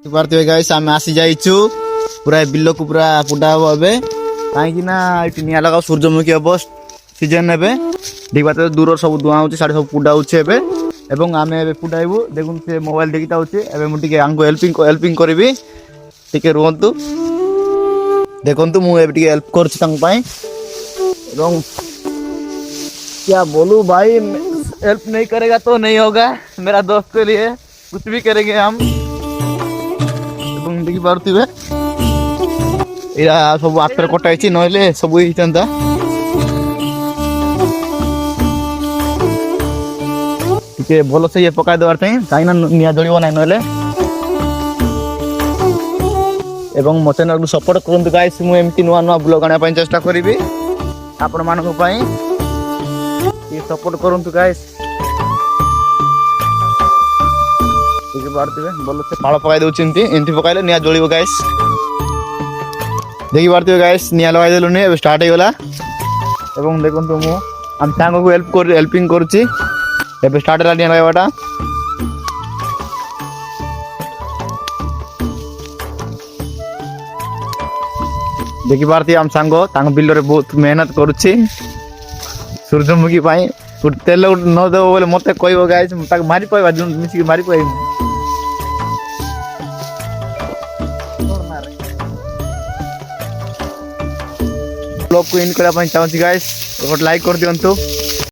ପାରୁଥିବେ ଗାଇସ୍ ଆମେ ଆସି ଯାଇଛୁ ପୁରା ବିଲକୁ ପୁରା ପୁଡା ହବ ଏବେ କାହିଁକି ନା ଏଠି ନିଆଁ ଲଗାଉ ସୂର୍ଯ୍ୟମୁଖୀ ହବ ସିଜନ ଏବେ ଦେଖିବା ଦୂର ସବୁ ଧୂଆଁ ହଉଛି ସାଡେ ସବୁ ପୁଡା ହଉଛି ଏବେ ଏବଂ ଆମେ ଏବେ ପୁଡାଇବୁ ଦେଖନ୍ତୁ ସେ ମୋବାଇଲ ଦେଖି ଯାଉଛି ଏବେ ମୁଁ ଟିକେ ଆଙ୍କୁ ହେଲ୍ପିଂ କରିବି ଟିକେ ରୁହନ୍ତୁ ଦେଖନ୍ତୁ ମୁଁ ଏବେ ଟିକେ ହେଲ୍ପ କରୁଛି ତାଙ୍କ ପାଇଁ ଏବଂ क्या बोलूं भाई हेल्प नहीं करेगा तो नहीं होगा मेरा दोस्त के लिए कुछ भी करेंगे हम देखी पारुथिबे एरा सब आखरे कटा होइछि नहले सब होइतंता ଟିକେ ଭଲ ସେ ଇଏ ପକାଇ ଦେବାର ପାଇଁ କାହିଁକିନା ନିଆଁ ଜଳିବ ନାହିଁ ନହେଲେ ଏବଂ ମୋ ଚ୍ୟାନେଲକୁ ସପୋର୍ଟ କରନ୍ତୁ ଗାଇସ୍ ମୁଁ ଏମିତି ନୂଆ ନୂଆ ବ୍ଲଗ ଆଣିବା ପାଇଁ ଚେଷ୍ଟା କରିବି ଆପଣମାନଙ୍କ ପାଇଁ ଟିକେ ସପୋର୍ଟ କରନ୍ତୁ ଗାଇସ୍ ଟିକେ ପାରୁଥିବେ ଭଲ ସେ ପାଳ ପକାଇ ଦେଉଛନ୍ତି ଏମିତି ପକାଇଲେ ନିଆଁ ଜଳିବ ଗାଇସ୍ ଦେଖି ପାରୁଥିବେ ଗାଇସ୍ ନିଆଁ ଲଗାଇ ଦେଲୁନି ଏବେ ଷ୍ଟାର୍ଟ ହେଇଗଲା ଏବଂ ଦେଖନ୍ତୁ ମୁଁ ଆମ ସାଙ୍ଗକୁ ହେଲ୍ପିଂ କରୁଛି ଏବେ ଷ୍ଟାର୍ଟ ହେଲା ନିଆଁ ଲଗାଇବାଟା ଦେଖିପାରୁଥିବେ ଆମ ସାଙ୍ଗ ତାଙ୍କ ବିଲରେ ବହୁତ ମେହନତ କରୁଛି ସୂର୍ଯ୍ୟମୁଖୀ ପାଇଁ ତେଲ ନ ଦେବ ବୋଲେ ମତେ କହିବ ଗାଇସ୍ ତାକୁ ମାରି ପାଇବା ମିଶିକି ମାରି ପାଇବି ବ୍ଲଗକୁ ଇନ୍ କରିବା ପାଇଁ ଚାହୁଁଛି ଗାଇସ୍ ଗୋଟେ ଲାଇକ୍ କରିଦିଅନ୍ତୁ।